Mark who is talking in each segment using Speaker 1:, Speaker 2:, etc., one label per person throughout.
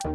Speaker 1: Ed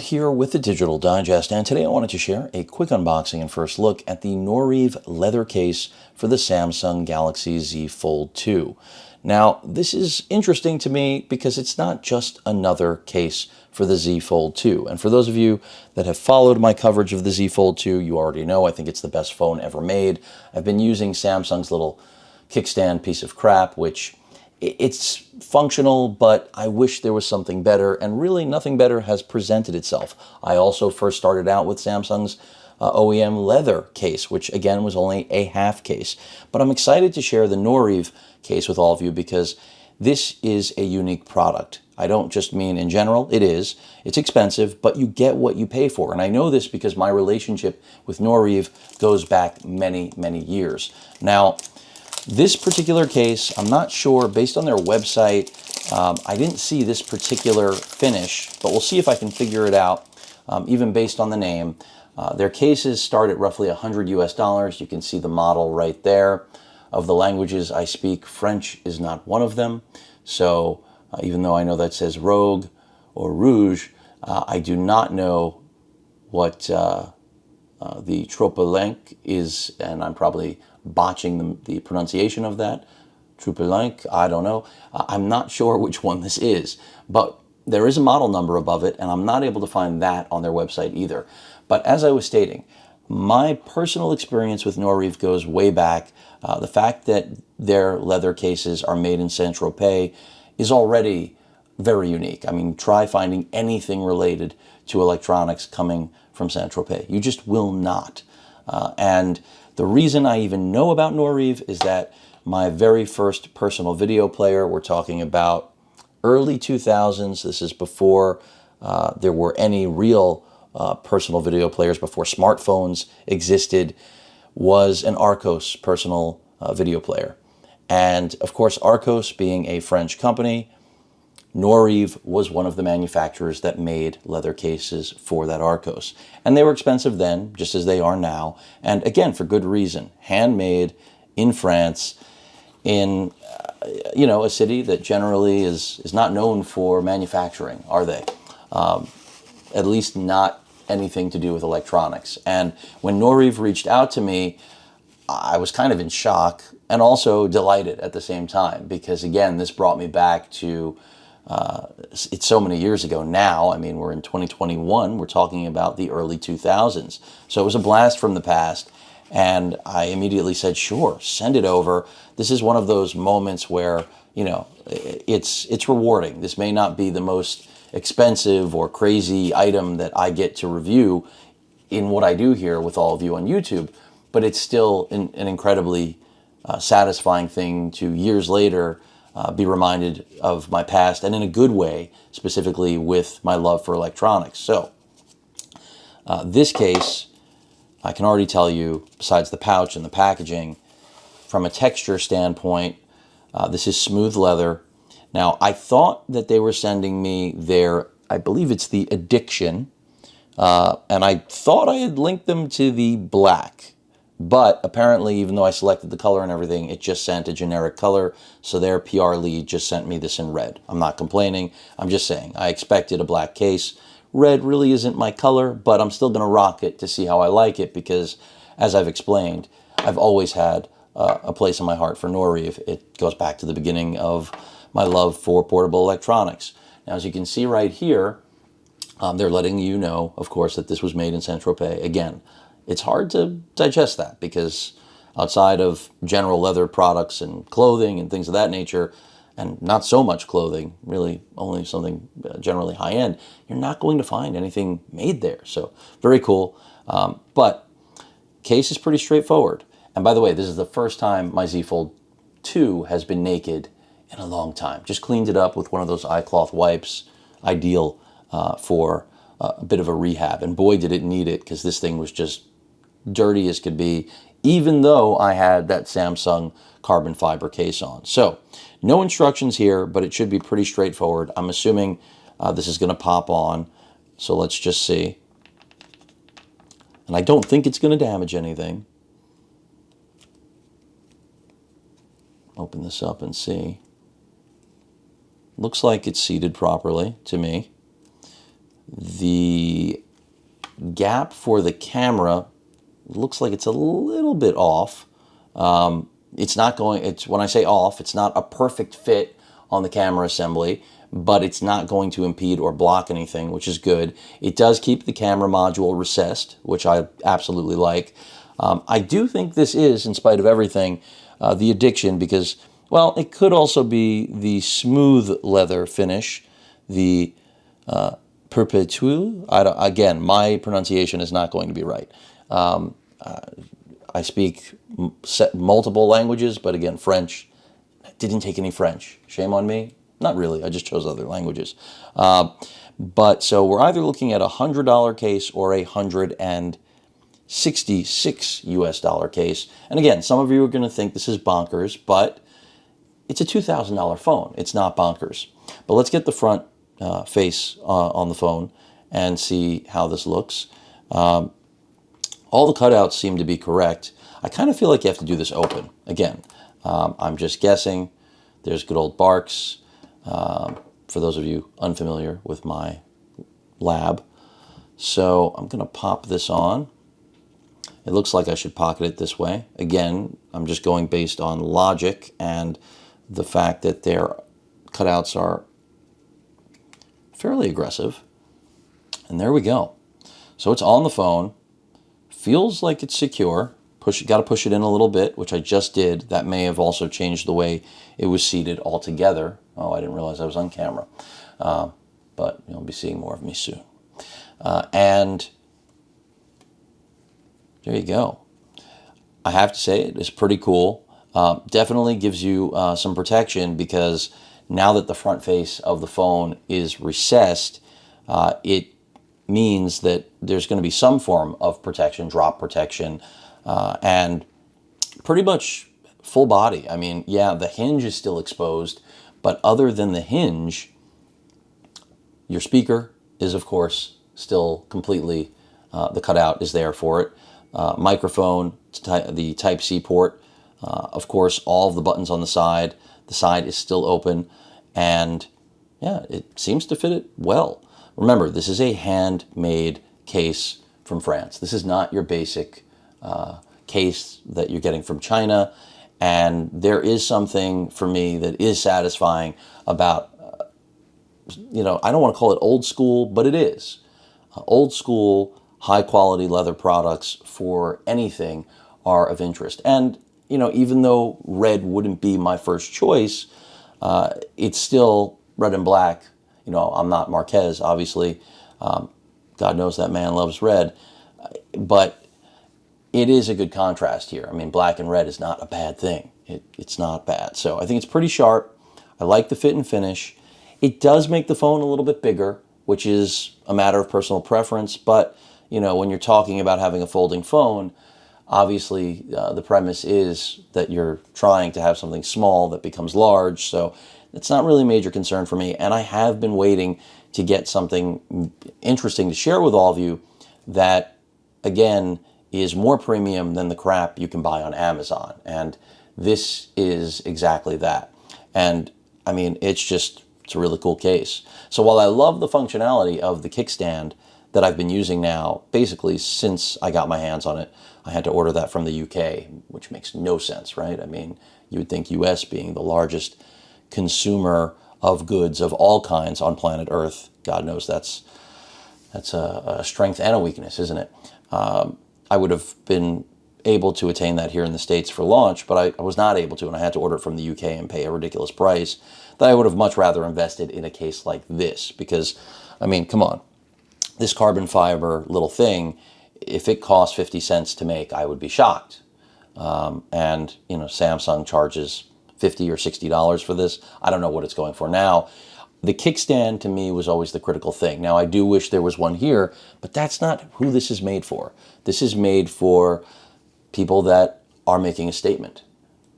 Speaker 1: here with the Digital Digest, and today I wanted to share a quick unboxing and first look at the Noreve leather case for the Samsung Galaxy Z Fold 2. Now, this is interesting to me because it's not just another case for the Z Fold 2. And for those of you that have followed my coverage of the Z Fold 2, you already know I think it's the best phone ever made. I've been using Samsung's little kickstand piece of crap, which it's functional, but I wish there was something better, and really nothing better has presented itself. I also first started out with Samsung's OEM leather case, which again was only a half case. But I'm excited to share the Noreve case with all of you because this is a unique product. I don't just mean in general, it is. It's expensive, but you get what you pay for. And I know this because my relationship with Noreve goes back many, many years. Now, this particular case, I'm not sure, based on their website, I didn't see this particular finish, but we'll see if I can figure it out, even based on the name. Their cases start at roughly $100 US. You can see the model right there. Of the languages I speak, French is not one of them. So even though I know that says Rogue or Rouge, I do not know what the Tropelenc is, and I'm probably botching the pronunciation of that. Tropelenc, I don't know. I'm not sure which one this is, but there is a model number above it, and I'm not able to find that on their website either. But as I was stating, my personal experience with Noreve goes way back. The fact that their leather cases are made in Saint-Tropez is already very unique. I mean, try finding anything related to electronics coming from Saint-Tropez. You just will not. And the reason I even know about Noreve is that my very first personal video player, we're talking about early 2000s, this is before there were any real personal video players, before smartphones existed, was an Arcos personal video player. And of course, Arcos being a French company, Noreve was one of the manufacturers that made leather cases for that Arcos. And they were expensive then, just as they are now. And again, for good reason. Handmade in France, in a city that generally is not known for manufacturing, are they? At least not anything to do with electronics. And when Noreve reached out to me, I was kind of in shock and also delighted at the same time, because again, this brought me back to it's so many years ago now. I mean, we're in 2021. We're talking about the early 2000s. So it was a blast from the past. And I immediately said, sure, send it over. This is one of those moments where, it's rewarding. This may not be the most expensive or crazy item that I get to review in what I do here with all of you on YouTube, but it's still an incredibly satisfying thing to years later be reminded of my past, and in a good way, specifically with my love for electronics. So this case, I can already tell you, besides the pouch and the packaging, from a texture standpoint, this is smooth leather. Now, I thought that they were sending me their, I believe it's the Addiction, and I thought I had linked them to the black. But apparently, even though I selected the color and everything, it just sent a generic color. So their PR lead just sent me this in red. I'm not complaining. I'm just saying I expected a black case. Red really isn't my color, but I'm still going to rock it to see how I like it because, as I've explained, I've always had a place in my heart for Noreve. It goes back to the beginning of my love for portable electronics. Now, as you can see right here, they're letting you know, of course, that this was made in Saint-Tropez. Again, it's hard to digest that because outside of general leather products and clothing and things of that nature, and not so much clothing, really only something generally high-end, you're not going to find anything made there. So very cool. But case is pretty straightforward. And by the way, this is the first time my Z Fold 2 has been naked in a long time. Just cleaned it up with one of those iCloth wipes, ideal for a bit of a rehab. And boy, did it need it, because this thing was just dirty as could be, even though I had that Samsung carbon fiber case on. So no instructions here, but it should be pretty straightforward. I'm assuming this is going to pop on. So let's just see. And I don't think it's going to damage anything. Open this up and see. Looks like it's seated properly to me. The gap for the camera looks like it's a little bit off. It's not going, it's when I say off, it's not a perfect fit on the camera assembly, but it's not going to impede or block anything, which is good. It does keep the camera module recessed, which I absolutely like. I do think this is, in spite of everything, the addiction, because, well, it could also be the smooth leather finish, the perpetuel. Again, my pronunciation is not going to be right. I speak multiple languages, but again, French. I didn't take any French. Shame on me. Not really. I just chose other languages. But so we're either looking at a $100 case or a $166 US case. And again, some of you are going to think this is bonkers, but it's a $2,000 phone. It's not bonkers. But let's get the front face on the phone and see how this looks. All the cutouts seem to be correct. I kind of feel like you have to do this open. Again, I'm just guessing. There's good old Barks. For those of you unfamiliar with my lab. So I'm going to pop this on. It looks like I should pocket it this way. Again, I'm just going based on logic and the fact that their cutouts are fairly aggressive. And there we go. So it's on the phone. Feels like it's secure. Got to push it in a little bit, which I just did. That may have also changed the way it was seated altogether. Oh, I didn't realize I was on camera. But you'll be seeing more of me soon. And there you go. I have to say it is pretty cool. Definitely gives you some protection, because now that the front face of the phone is recessed, it means that there's going to be some form of protection, drop protection, and pretty much full body. I mean, yeah, the hinge is still exposed, but other than the hinge, your speaker is, of course, still completely, the cutout is there for it. Microphone, the Type-C port, of course, all of the buttons on the side is still open, and yeah, it seems to fit it well. Remember, this is a handmade case from France. This is not your basic case that you're getting from China, and there is something for me that is satisfying about, I don't want to call it old school, but it is. Old school, high quality leather products for anything are of interest. And, even though red wouldn't be my first choice, it's still red and black. I'm not Marquez, obviously. God knows that man loves red. But it is a good contrast here. I mean, black and red is not a bad thing. It's not bad. So I think it's pretty sharp. I like the fit and finish. It does make the phone a little bit bigger, which is a matter of personal preference. But, when you're talking about having a folding phone, obviously the premise is that you're trying to have something small that becomes large. So it's not really a major concern for me. And I have been waiting to get something interesting to share with all of you that, again, is more premium than the crap you can buy on Amazon. And this is exactly that. And I mean, it's a really cool case. So while I love the functionality of the kickstand that I've been using now, basically since I got my hands on it, I had to order that from the UK, which makes no sense, right? I mean, you would think US being the largest consumer of goods of all kinds on planet Earth. God knows that's a strength and a weakness, isn't it? I would have been able to attain that here in the States for launch, but I was not able to, and I had to order it from the UK and pay a ridiculous price that I would have much rather invested in a case like this. Because, I mean, come on. This carbon fiber little thing, if it cost 50 cents to make, I would be shocked. And, Samsung charges $50 or $60 for this. I don't know what it's going for now. The kickstand to me was always the critical thing. Now, I do wish there was one here, but that's not who this is made for. This is made for people that are making a statement.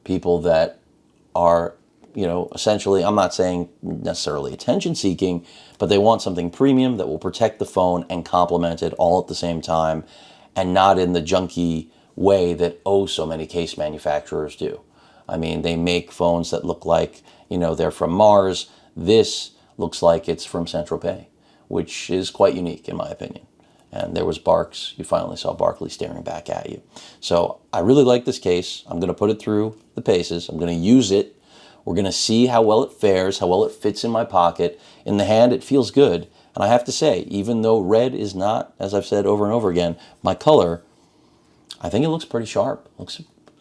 Speaker 1: People that are, essentially, I'm not saying necessarily attention seeking, but they want something premium that will protect the phone and complement it all at the same time, and not in the junky way that so many case manufacturers do. I mean, they make phones that look like, they're from Mars. This looks like it's from Saint-Tropez, which is quite unique in my opinion. And there was Barks. You finally saw Barkley staring back at you. So I really like this case. I'm going to put it through the paces. I'm going to use it. We're going to see how well it fares, how well it fits in my pocket. In the hand, it feels good. And I have to say, even though red is not, as I've said over and over again, my color, I think it looks pretty sharp. I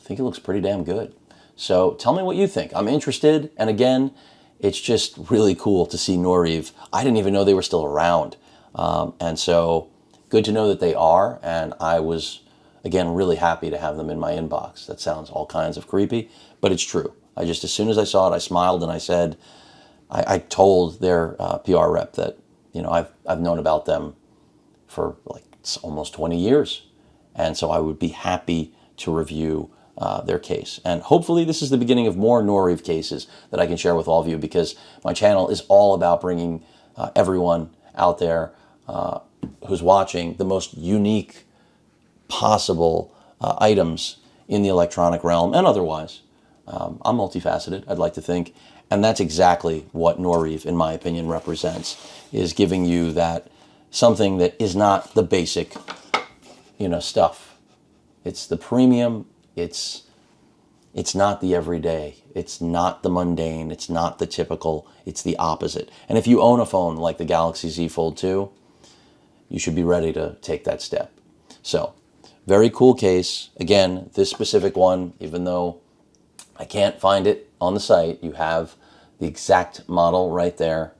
Speaker 1: think it looks pretty damn good. So tell me what you think. I'm interested. And again, it's just really cool to see Noreve. I didn't even know they were still around. And so good to know that they are. And I was, again, really happy to have them in my inbox. That sounds all kinds of creepy, but it's true. As soon as I saw it, I smiled and I said, I told their PR rep that, I've known about them for like almost 20 years. And so I would be happy to review their case. And hopefully this is the beginning of more Noreve cases that I can share with all of you, because my channel is all about bringing everyone out there who's watching the most unique possible items in the electronic realm and otherwise. I'm multifaceted, I'd like to think. And that's exactly what Noreve, in my opinion, represents, is giving you that something that is not the basic, stuff. It's the premium. It's not the everyday. It's not the mundane. It's not the typical. It's the opposite. And if you own a phone like the Galaxy Z Fold 2, you should be ready to take that step. So, very cool case. Again, this specific one, even though I can't find it on the site, you have the exact model right there.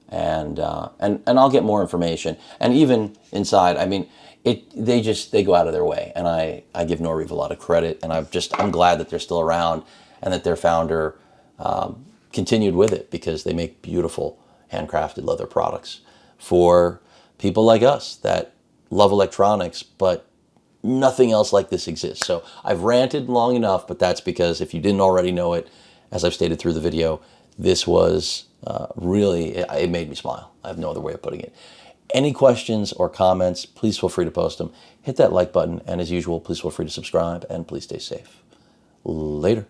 Speaker 1: And I'll get more information. And even inside, I mean, they go out of their way, and I give Noreve a lot of credit, and I'm glad that they're still around and that their founder continued with it, because they make beautiful handcrafted leather products for people like us that love electronics, but nothing else like this exists. So I've ranted long enough, but that's because if you didn't already know it, as I've stated through the video, this was really, it made me smile. I have no other way of putting it. Any questions or comments, please feel free to post them. Hit that like button, and as usual, please feel free to subscribe, and please stay safe. Later.